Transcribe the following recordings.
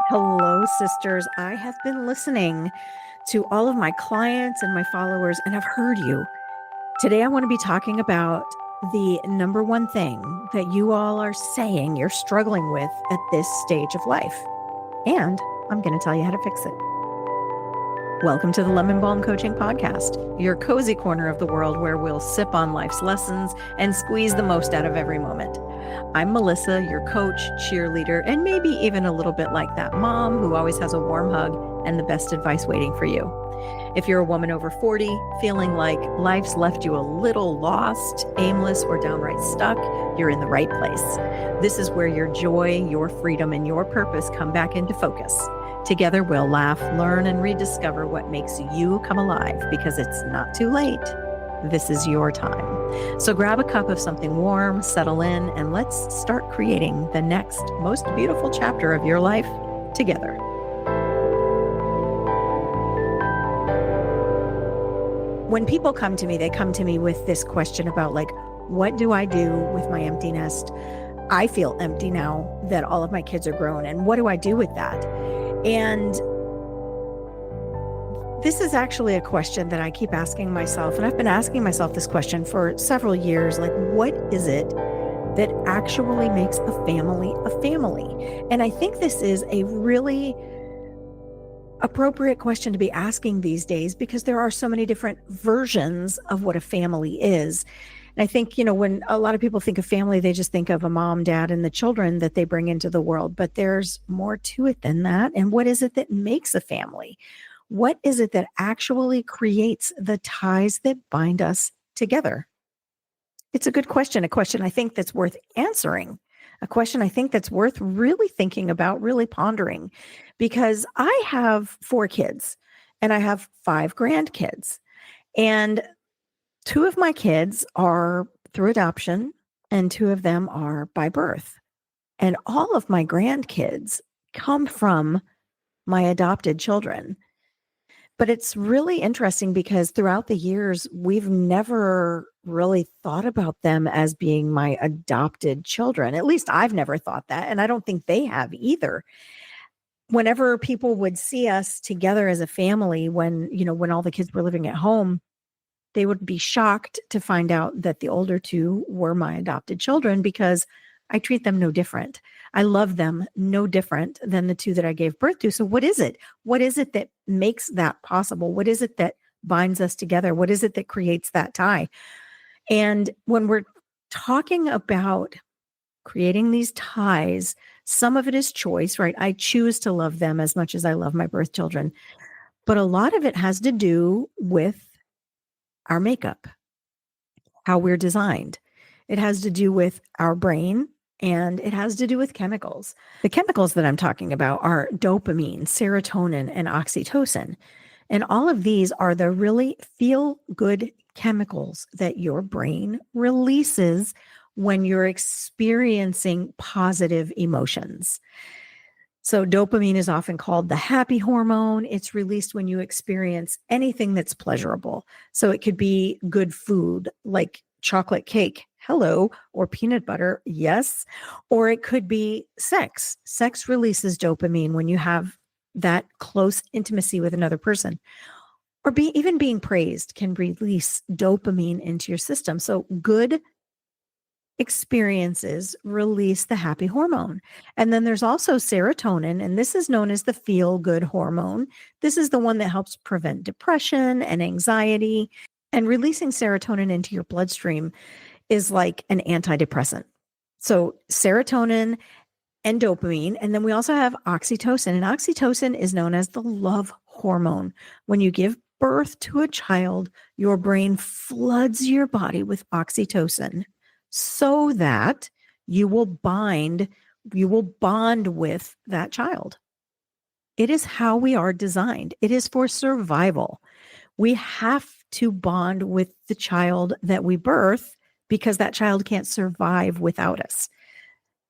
Hello, sisters. I have been listening to all of my clients and my followers, and I've heard you. Today, I want to be talking about the number one thing that you all are saying you're struggling with at this stage of life. And I'm going to tell you how to fix it. Welcome to the Lemon Balm Coaching Podcast, your cozy corner of the world where we'll sip on life's lessons and squeeze the most out of every moment. I'm Melissa, your coach, cheerleader, and maybe even a little bit like that mom who always has a warm hug and the best advice waiting for you. If you're a woman over 40, feeling like life's left you a little lost, aimless, or downright stuck, you're in the right place. This is where your joy, your freedom, and your purpose come back into focus. Together, we'll laugh, learn, and rediscover what makes you come alive because it's not too late. This is your time. So grab a cup of something warm, settle in, and let's start creating the next most beautiful chapter of your life together. When people come to me, they come to me with this question about what do I do with my empty nest? I feel empty now that all of my kids are grown, and what do I do with that? And this is actually a question that I keep asking myself, and I've been asking myself this question for several years, what is it that actually makes a family a family? And I think this is a really appropriate question to be asking these days because there are so many different versions of what a family is. And I think, when a lot of people think of family, they just think of a mom, dad, and the children that they bring into the world. But there's more to it than that. And what is it that makes a family? What is it that actually creates the ties that bind us together? It's a good question, a question I think that's worth answering, a question I think that's worth really thinking about, really pondering, because I have 4 kids and I have 5 grandkids. And 2 of my kids are through adoption and 2 of them are by birth. And all of my grandkids come from my adopted children. But it's really interesting because throughout the years, we've never really thought about them as being my adopted children. At least I've never thought that. And I don't think they have either. Whenever people would see us together as a family, when all the kids were living at home, they would be shocked to find out that the older 2 were my adopted children because I treat them no different. I love them no different than the 2 that I gave birth to. So what is it? What is it that makes that possible? What is it that binds us together? What is it that creates that tie? And when we're talking about creating these ties, some of it is choice, right? I choose to love them as much as I love my birth children. But a lot of it has to do with our makeup, how we're designed. It has to do with our brain and it has to do with chemicals. The chemicals that I'm talking about are dopamine, serotonin, and oxytocin. And all of these are the really feel-good chemicals that your brain releases when you're experiencing positive emotions. So dopamine is often called the happy hormone. It's released when you experience anything that's pleasurable. So it could be good food like chocolate cake, hello, or peanut butter, yes. Or it could be sex. Sex releases dopamine when you have that close intimacy with another person. Or even being praised can release dopamine into your system. So good experiences release the happy hormone. And then there's also serotonin, and this is known as the feel-good hormone. This is the one that helps prevent depression and anxiety. And releasing serotonin into your bloodstream is like an antidepressant. So serotonin and dopamine. And then we also have oxytocin. And oxytocin is known as the love hormone. When you give birth to a child, your brain floods your body with oxytocin so that you will bond with that child. It is how we are designed. It is for survival. We have to bond with the child that we birth because that child can't survive without us.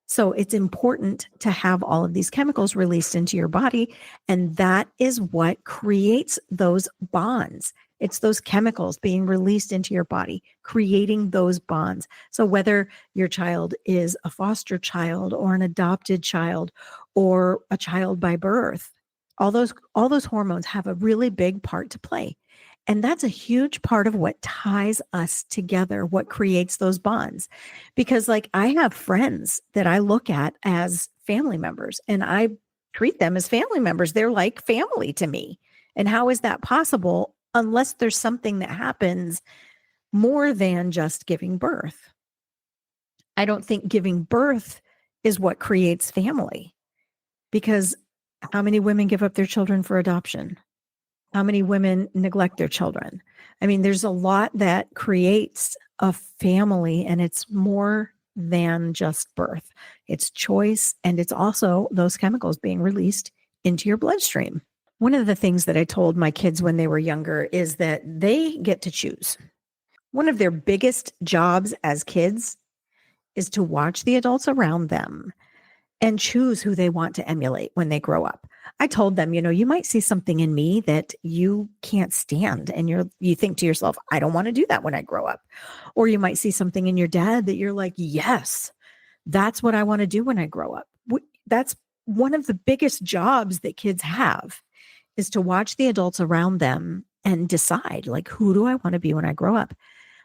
So it's important to have all of these chemicals released into your body, and that is what creates those bonds. It's those chemicals being released into your body, creating those bonds. So whether your child is a foster child or an adopted child or a child by birth, all those hormones have a really big part to play. And that's a huge part of what ties us together, what creates those bonds. Because, like, I have friends that I look at as family members and I treat them as family members. They're like family to me. And how is that possible unless there's something that happens more than just giving birth? I don't think giving birth is what creates family, because how many women give up their children for adoption? How many women neglect their children? I mean, there's a lot that creates a family, and it's more than just birth. It's choice, and it's also those chemicals being released into your bloodstream. One of the things that I told my kids when they were younger is that they get to choose. One of their biggest jobs as kids is to watch the adults around them and choose who they want to emulate when they grow up. I told them, you might see something in me that you can't stand, and you think to yourself, I don't want to do that when I grow up. Or you might see something in your dad that you're like, yes, that's what I want to do when I grow up. That's one of the biggest jobs that kids have, is to watch the adults around them and decide, like, who do I want to be when I grow up?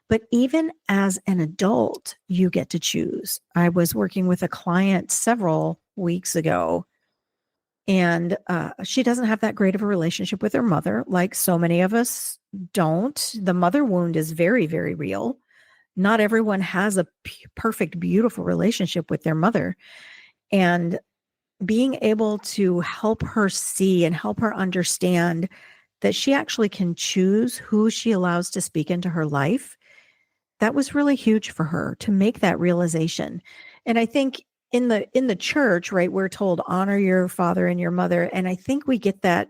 But even as an adult, you get to choose. I was working with a client several weeks ago, and she doesn't have that great of a relationship with her mother, like so many of us don't. The mother wound is very, very real. Not everyone has a perfect, beautiful relationship with their mother. And being able to help her see and help her understand that she actually can choose who she allows to speak into her life, that was really huge for her to make that realization. And I think in the church, right, we're told honor your father and your mother. And I think we get that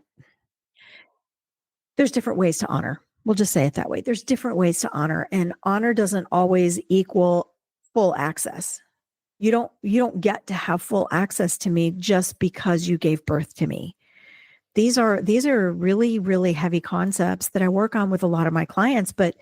there's different ways to honor. We'll just say it that way. There's different ways to honor, and honor doesn't always equal full access. You don't get to have full access to me just because you gave birth to me. These are really, really heavy concepts that I work on with a lot of my clients, but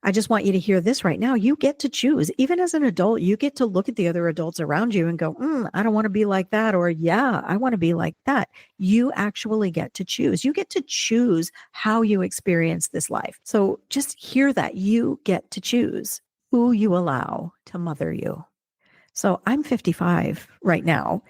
I just want you to hear this right now. You get to choose. Even as an adult, you get to look at the other adults around you and go, I don't want to be like that. Or, yeah, I want to be like that. You actually get to choose. You get to choose how you experience this life. So just hear that. You get to choose who you allow to mother you. So I'm 55 right now,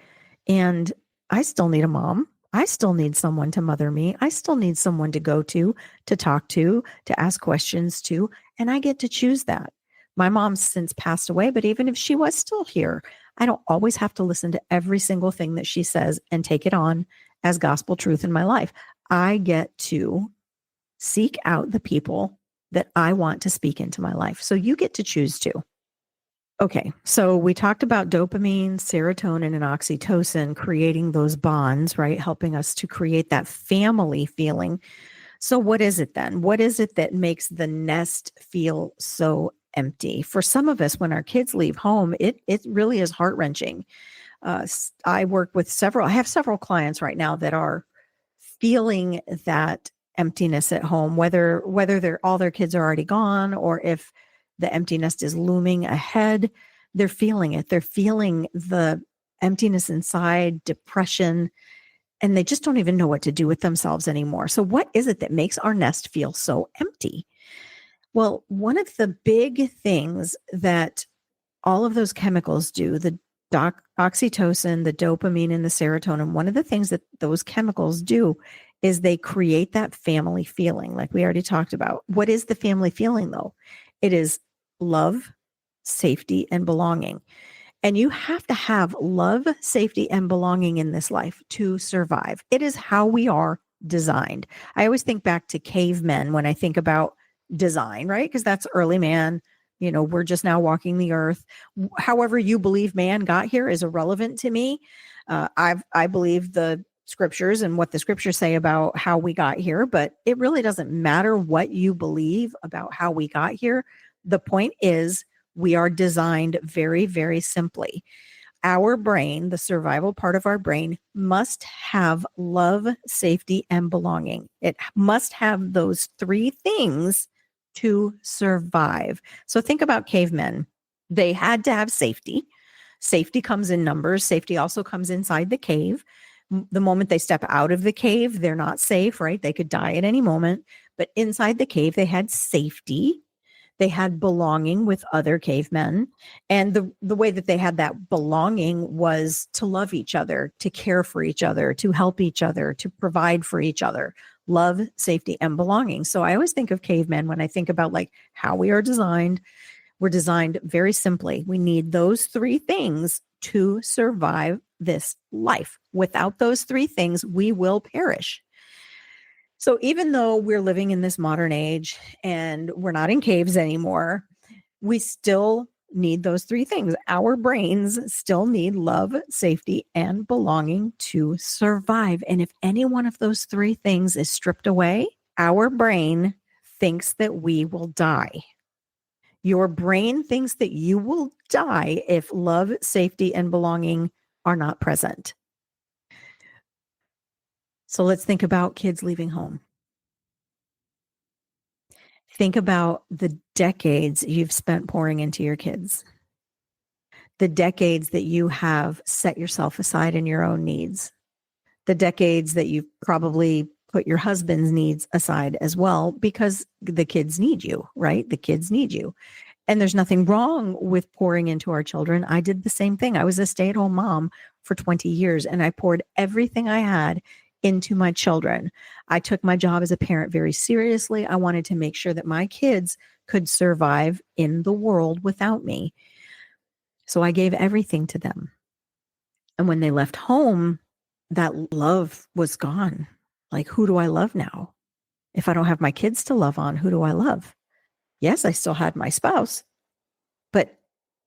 and I still need a mom. I still need someone to mother me. I still need someone to go to talk to ask questions to, and I get to choose that. My mom's since passed away, but even if she was still here, I don't always have to listen to every single thing that she says and take it on as gospel truth in my life. I get to seek out the people that I want to speak into my life. So you get to choose too. Okay, so we talked about dopamine, serotonin, and oxytocin creating those bonds, right? Helping us to create that family feeling. So what is it then? What is it that makes the nest feel so empty? For some of us, when our kids leave home, it really is heart-wrenching. I have several clients right now that are feeling that emptiness at home, whether all their kids are already gone or if the empty nest is looming ahead. They're feeling it. They're feeling the emptiness inside, depression, and they just don't even know what to do with themselves anymore. So what is it that makes our nest feel so empty? Well, one of the big things that all of those chemicals do, the oxytocin, the dopamine, and the serotonin, one of the things that those chemicals do is they create that family feeling, like we already talked about. What is the family feeling, though? It is love, safety, and belonging. And you have to have love, safety, and belonging in this life to survive. It is how we are designed. I always think back to cavemen when I think about design, right? Because that's early man. We're just now walking the earth. However you believe man got here is irrelevant to me. I believe the scriptures and what the scriptures say about how we got here, but it really doesn't matter what you believe about how we got here. The point is, we are designed very, very simply. our brain, the survival part of our brain, must have love, safety, and belonging. It must have those three things to survive. So think about cavemen. They had to have safety. Safety comes in numbers. Safety also comes inside the cave. The moment they step out of the cave, they're not safe, right? They could die at any moment. But inside the cave, they had safety. They had belonging with other cavemen. And the way that they had that belonging was to love each other, to care for each other, to help each other, to provide for each other. Love, safety, and belonging. So I always think of cavemen when I think about like how we are designed. We're designed very simply. We need those three things to survive this life. Without those three things, we will perish. So even though we're living in this modern age and we're not in caves anymore, we still need those three things. Our brains still need love, safety, and belonging to survive. And if any one of those three things is stripped away, our brain thinks that we will die. Your brain thinks that you will die if love, safety, and belonging are not present. So let's think about kids leaving home. Think about the decades you've spent pouring into your kids, the decades that you have set yourself aside in your own needs, the decades that you've probably put your husband's needs aside as well, because the kids need you, right? The kids need you. And there's nothing wrong with pouring into our children. I did the same thing. I was a stay-at-home mom for 20 years, and I poured everything I had into my children. I took my job as a parent very seriously. I wanted to make sure that my kids could survive in the world without me. So I gave everything to them. And when they left home, that love was gone. Like, who do I love now? If I don't have my kids to love on, who do I love? Yes, I still had my spouse, but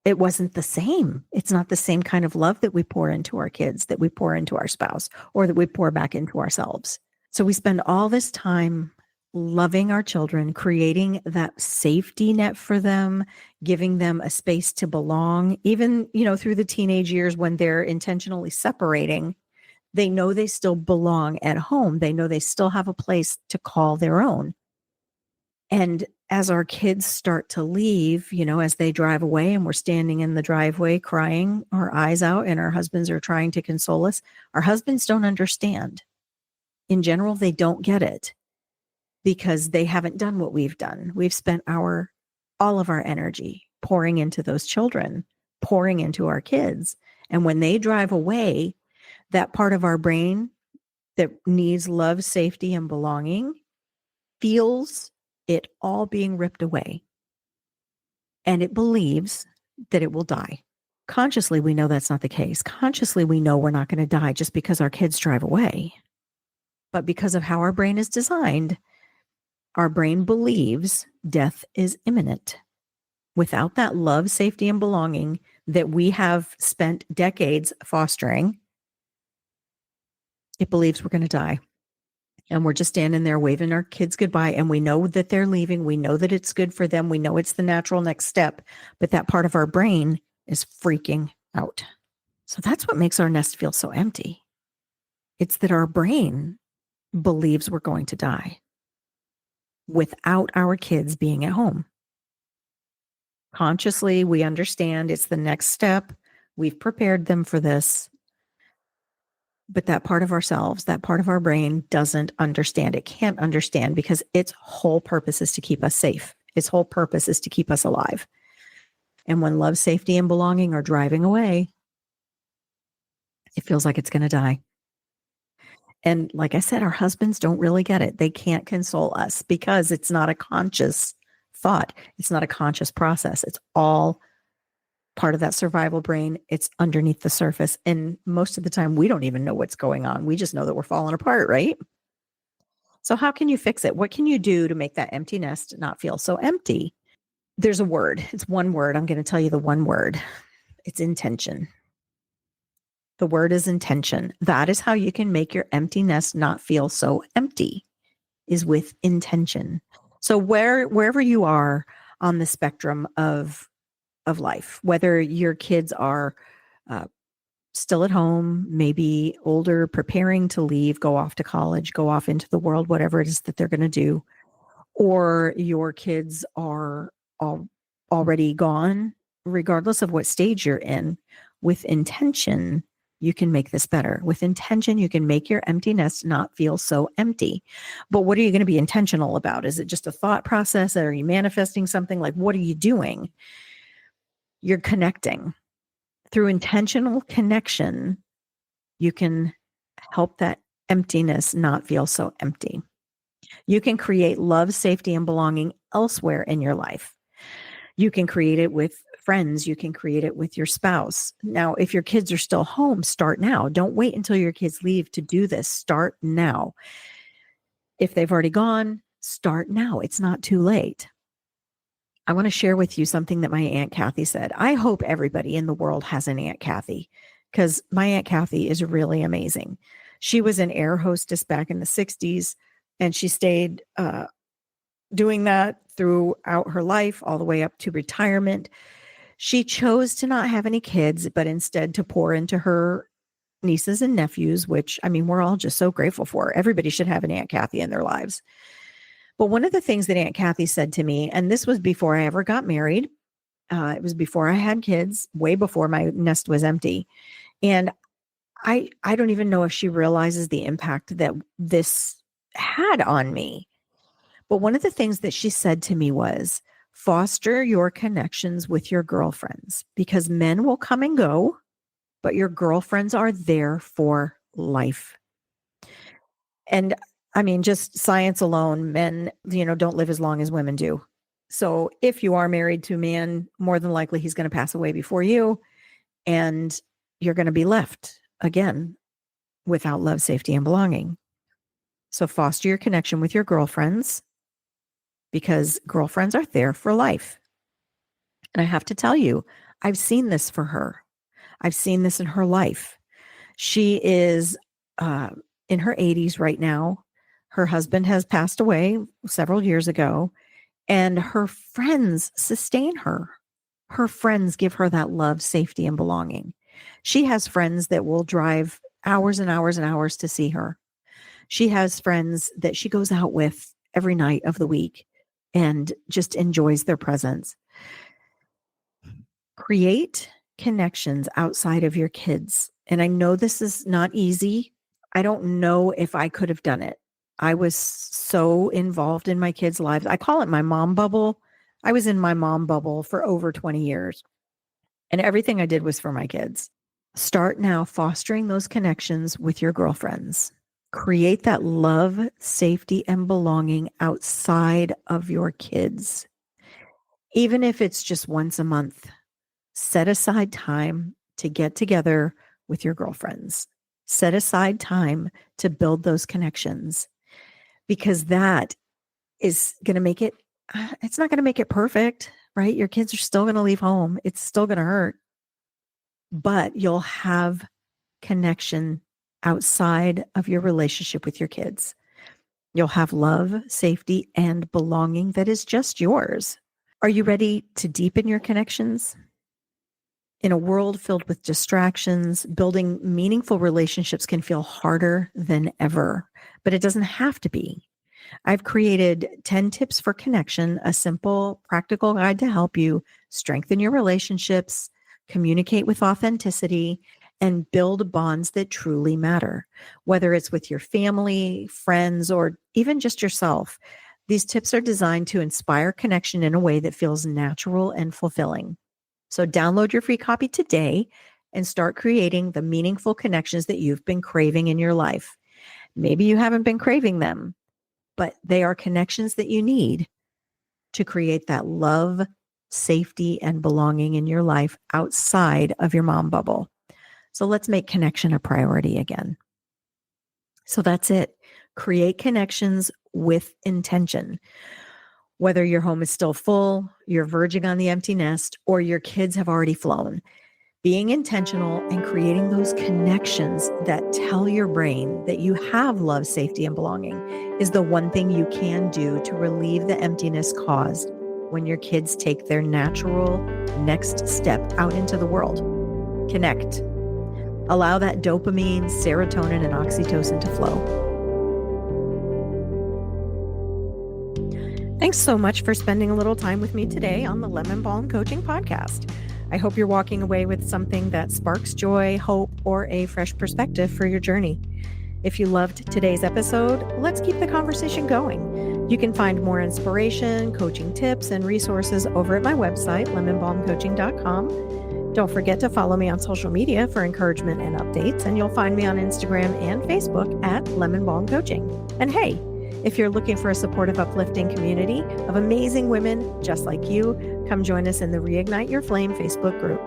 it wasn't the same. It's not the same kind of love that we pour into our kids, that we pour into our spouse, or that we pour back into ourselves. So we spend all this time loving our children, creating that safety net for them, giving them a space to belong, even, through the teenage years when they're intentionally separating. They know they still belong at home. They know they still have a place to call their own. And as our kids start to leave, as they drive away and we're standing in the driveway crying our eyes out and our husbands are trying to console us, our husbands don't understand. In general, they don't get it because they haven't done what we've done. We've spent all of our energy pouring into those children, pouring into our kids. And when they drive away, that part of our brain that needs love, safety, and belonging feels it all being ripped away. And it believes that it will die. Consciously, we know that's not the case. Consciously, we know we're not going to die just because our kids drive away. But because of how our brain is designed, our brain believes death is imminent. Without that love, safety, and belonging that we have spent decades fostering, it believes we're going to die. And we're just standing there waving our kids goodbye. And we know that they're leaving. We know that it's good for them. We know it's the natural next step. But that part of our brain is freaking out. So that's what makes our nest feel so empty. It's that our brain believes we're going to die without our kids being at home. Consciously, we understand it's the next step. We've prepared them for this. But that part of ourselves, that part of our brain doesn't understand. It can't understand because its whole purpose is to keep us safe. Its whole purpose is to keep us alive. And when love, safety, and belonging are driving away, it feels like it's going to die. And like I said, our husbands don't really get it. They can't console us because it's not a conscious thought. It's not a conscious process. It's all part of that survival brain. It's underneath the surface. And most of the time, we don't even know what's going on. We just know that we're falling apart, right? So how can you fix it? What can you do to make that empty nest not feel so empty? There's a word. It's one word. I'm going to tell you the one word. It's intention. The word is intention. That is how you can make your empty nest not feel so empty, is with intention. So wherever you are on the spectrum of life, whether your kids are still at home, maybe older, preparing to leave, go off to college, go off into the world, whatever it is that they're going to do, or your kids are already gone, regardless of what stage you're in, with intention, you can make this better. With intention, you can make your empty nest not feel so empty. But what are you going to be intentional about? Is it just a thought process? Are you manifesting something? Like, what are you doing? You're connecting. Through intentional connection, you can help that emptiness not feel so empty. You can create love, safety, and belonging elsewhere in your life. You can create it with friends. You can create it with your spouse. Now, if your kids are still home, start now. Don't wait until your kids leave to do this. Start now. If they've already gone, start now. It's not too late. I want to share with you something that my Aunt Kathy said. I hope everybody in the world has an Aunt Kathy, because my Aunt Kathy is really amazing. She was an air hostess back in the 60s, and she stayed doing that throughout her life, all the way up to retirement. She chose to not have any kids, but instead to pour into her nieces and nephews, which, I mean, we're all just so grateful for. Everybody should have an Aunt Kathy in their lives. But one of the things that Aunt Kathy said to me, and this was before I ever got married, it was before I had kids, way before my nest was empty. And I don't even know if she realizes the impact that this had on me. But one of the things that she said to me was, foster your connections with your girlfriends, because men will come and go, but your girlfriends are there for life. And I mean, just science alone, men, don't live as long as women do. So if you are married to a man, more than likely he's going to pass away before you, and you're going to be left again without love, safety, and belonging. So foster your connection with your girlfriends, because girlfriends are there for life. And I have to tell you, I've seen this for her. I've seen this in her life. She is in her 80s right now. Her husband has passed away several years ago, and her friends sustain her. Her friends give her that love, safety, and belonging. She has friends that will drive hours and hours and hours to see her. She has friends that she goes out with every night of the week and just enjoys their presence. Create connections outside of your kids. And I know this is not easy. I don't know if I could have done it. I was so involved in my kids' lives. I call it my mom bubble. I was in my mom bubble for over 20 years, and everything I did was for my kids. Start now fostering those connections with your girlfriends. Create that love, safety, and belonging outside of your kids. Even if it's just once a month, set aside time to get together with your girlfriends. Set aside time to build those connections, because that is going to make it, it's not going to make it perfect, right? Your kids are still going to leave home. It's still going to hurt, but you'll have connection outside of your relationship with your kids. You'll have love, safety, and belonging that is just yours. Are you ready to deepen your connections? In a world filled with distractions, building meaningful relationships can feel harder than ever, but it doesn't have to be. I've created 10 tips for connection, a simple, practical guide to help you strengthen your relationships, communicate with authenticity, and build bonds that truly matter. Whether it's with your family, friends, or even just yourself, these tips are designed to inspire connection in a way that feels natural and fulfilling. So download your free copy today and start creating the meaningful connections that you've been craving in your life. Maybe you haven't been craving them, but they are connections that you need to create that love, safety, and belonging in your life outside of your mom bubble. So let's make connection a priority again. So that's it. Create connections with intention. Whether your home is still full, you're verging on the empty nest, or your kids have already flown, being intentional and creating those connections that tell your brain that you have love, safety, and belonging is the one thing you can do to relieve the emptiness caused when your kids take their natural next step out into the world. Connect. Allow that dopamine, serotonin, and oxytocin to flow. Thanks so much for spending a little time with me today on the Lemon Balm Coaching Podcast. I hope you're walking away with something that sparks joy, hope, or a fresh perspective for your journey. If you loved today's episode, let's keep the conversation going. You can find more inspiration, coaching tips, and resources over at my website, lemonbalmcoaching.com. Don't forget to follow me on social media for encouragement and updates, and you'll find me on Instagram and Facebook at Lemon Balm Coaching. And hey, if you're looking for a supportive, uplifting community of amazing women just like you, come join us in the Reignite Your Flame Facebook group.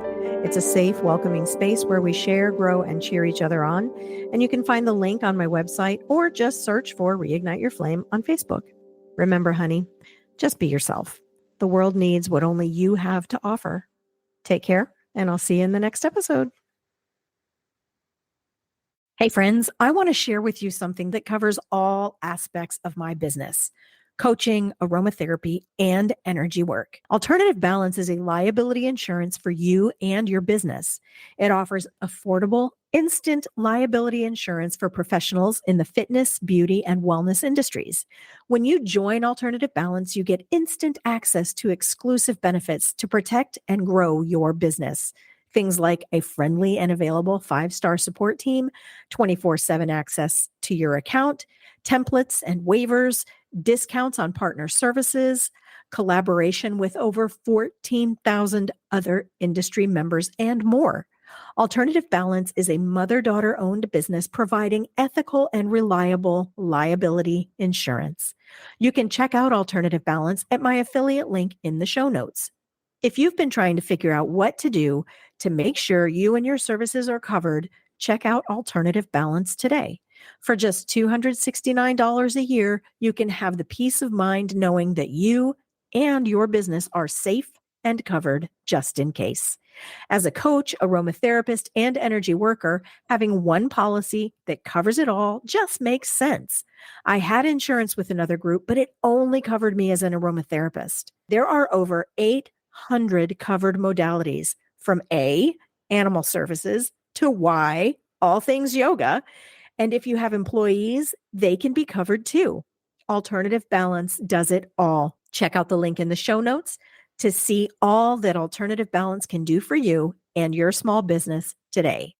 It's a safe, welcoming space where we share, grow, and cheer each other on. And you can find the link on my website or just search for Reignite Your Flame on Facebook. Remember, honey, just be yourself. The world needs what only you have to offer. Take care, and I'll see you in the next episode. Hey, friends, I want to share with you something that covers all aspects of my business: coaching, aromatherapy, and energy work. Alternative Balance is a liability insurance for you and your business. It offers affordable, instant liability insurance for professionals in the fitness, beauty, and wellness industries. When you join Alternative Balance, you get instant access to exclusive benefits to protect and grow your business. Things like a friendly and available 5-star support team, 24/7 access to your account, templates and waivers, discounts on partner services, collaboration with over 14,000 other industry members, and more. Alternative Balance is a mother-daughter owned business providing ethical and reliable liability insurance. You can check out Alternative Balance at my affiliate link in the show notes. If you've been trying to figure out what to do to make sure you and your services are covered, check out Alternative Balance today. For just $269 a year, you can have the peace of mind knowing that you and your business are safe and covered just in case. As a coach, aromatherapist, and energy worker, having one policy that covers it all just makes sense. I had insurance with another group, but it only covered me as an aromatherapist. There are over 800 covered modalities, from A, animal services, to Y, all things yoga. And if you have employees, they can be covered too. Alternative Balance does it all. Check out the link in the show notes to see all that Alternative Balance can do for you and your small business today.